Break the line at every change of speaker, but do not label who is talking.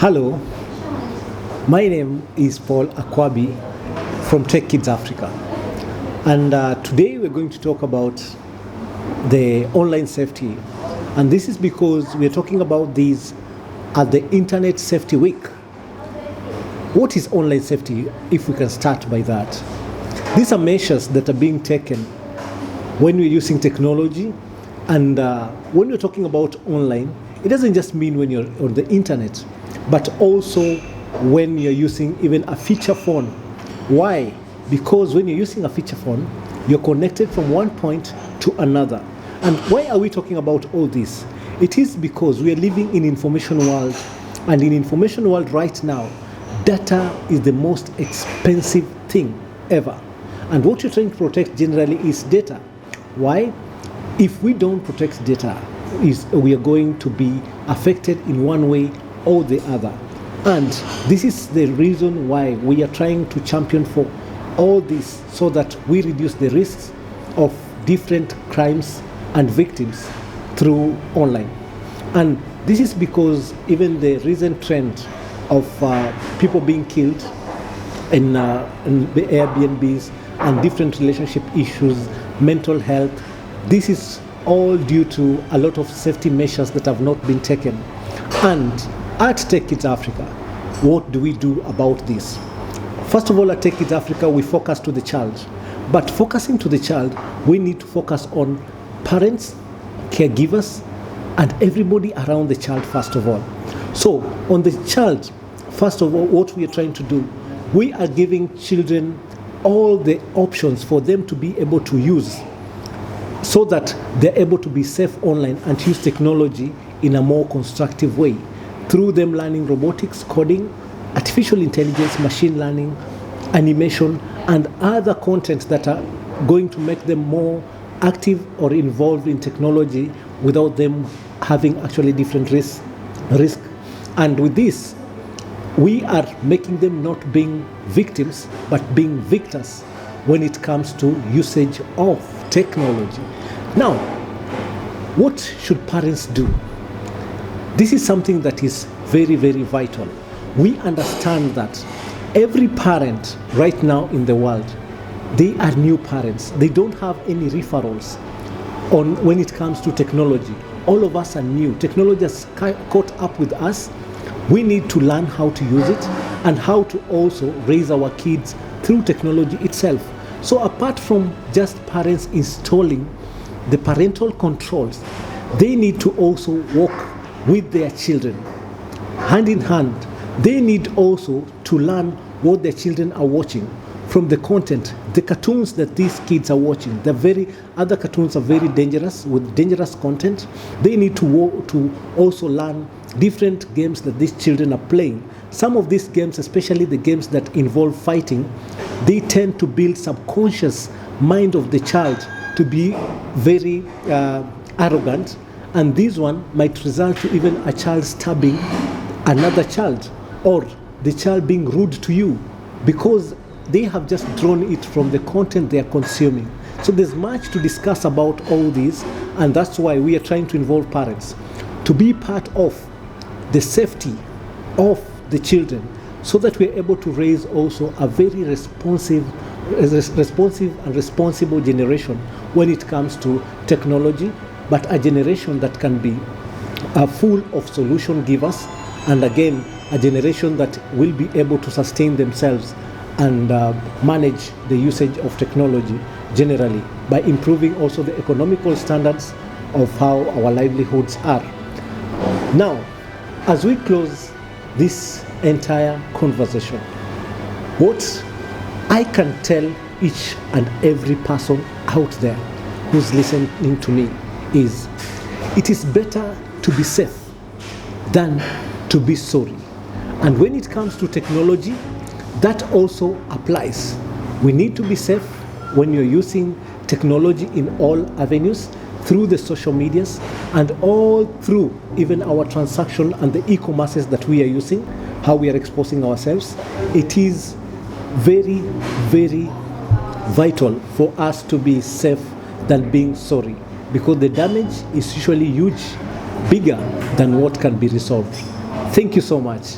Hello, my name is Paul Akwabi from Kidz Africa, and today we're going to talk about the online safety, and this is because we're talking about these at the Internet Safety Week. What is online safety, if we can start by that? These are measures that are being taken when we're using technology, and when we're talking about online, it doesn't just mean when you're on the internet, but also when you're using even a feature phone. Why? Because when you're using a feature phone, you're connected from one point to another. And why are we talking about all this? It is because we are living in information world, and in information world right now, data is the most expensive thing ever. And what you're trying to protect generally is data. Why? If we don't protect data, we are going to be affected in one way or the other. And this is the reason why we are trying to champion for all this, so that we reduce the risks of different crimes and victims through online. And this is because even the recent trend of people being killed in the Airbnbs and different relationship issues, mental health, this is all due to a lot of safety measures that have not been taken. And at Kidz Africa, what do we do about this? First of all, at Kidz Africa, we focus to the child. But focusing to the child, we need to focus on parents, caregivers, and everybody around the child first of all. So on the child, first of all, what we are trying to do, we are giving children all the options for them to be able to use, so that they're able to be safe online and use technology in a more constructive way, through them learning robotics, coding, artificial intelligence, machine learning, animation, and other content that are going to make them more active or involved in technology without them having actually different risk. And with this, we are making them not being victims, but being victors when it comes to usage of technology. Now, what should parents do? This is something that is very, very vital. We understand that every parent right now in the world, they are new parents. They don't have any referrals on when it comes to technology. All of us are new. Technology has caught up with us. We need to learn how to use it and how to also raise our kids through technology itself. So apart from just parents installing the parental controls, they need to also work with their children hand in hand. They need also to learn what their children are watching from the content, the cartoons that these kids are watching. Other cartoons are very dangerous, with dangerous content. They need to also learn different games that these children are playing. Some of these games, especially the games that involve fighting, they tend to build subconscious mind of the child to be very arrogant, and this one might result to even a child stabbing another child, or the child being rude to you, because they have just drawn it from the content they are consuming. So there's much to discuss about all this, and that's why we are trying to involve parents to be part of the safety of the children, so that we're able to raise also a very responsive and responsible generation when it comes to technology, but a generation that can be full of solution givers, and again, a generation that will be able to sustain themselves and manage the usage of technology generally, by improving also the economical standards of how our livelihoods are. Now, as we close this entire conversation, what I can tell each and every person out there who's listening to me is, it is better to be safe than to be sorry. And when it comes to technology, that also applies. We need to be safe when you're using technology in all avenues, through the social medias and all through even our transaction and the e-commerces that we are using, how we are exposing ourselves. It is very, very vital for us to be safe than being sorry, because the damage is usually huge, bigger than what can be resolved. Thank you so much.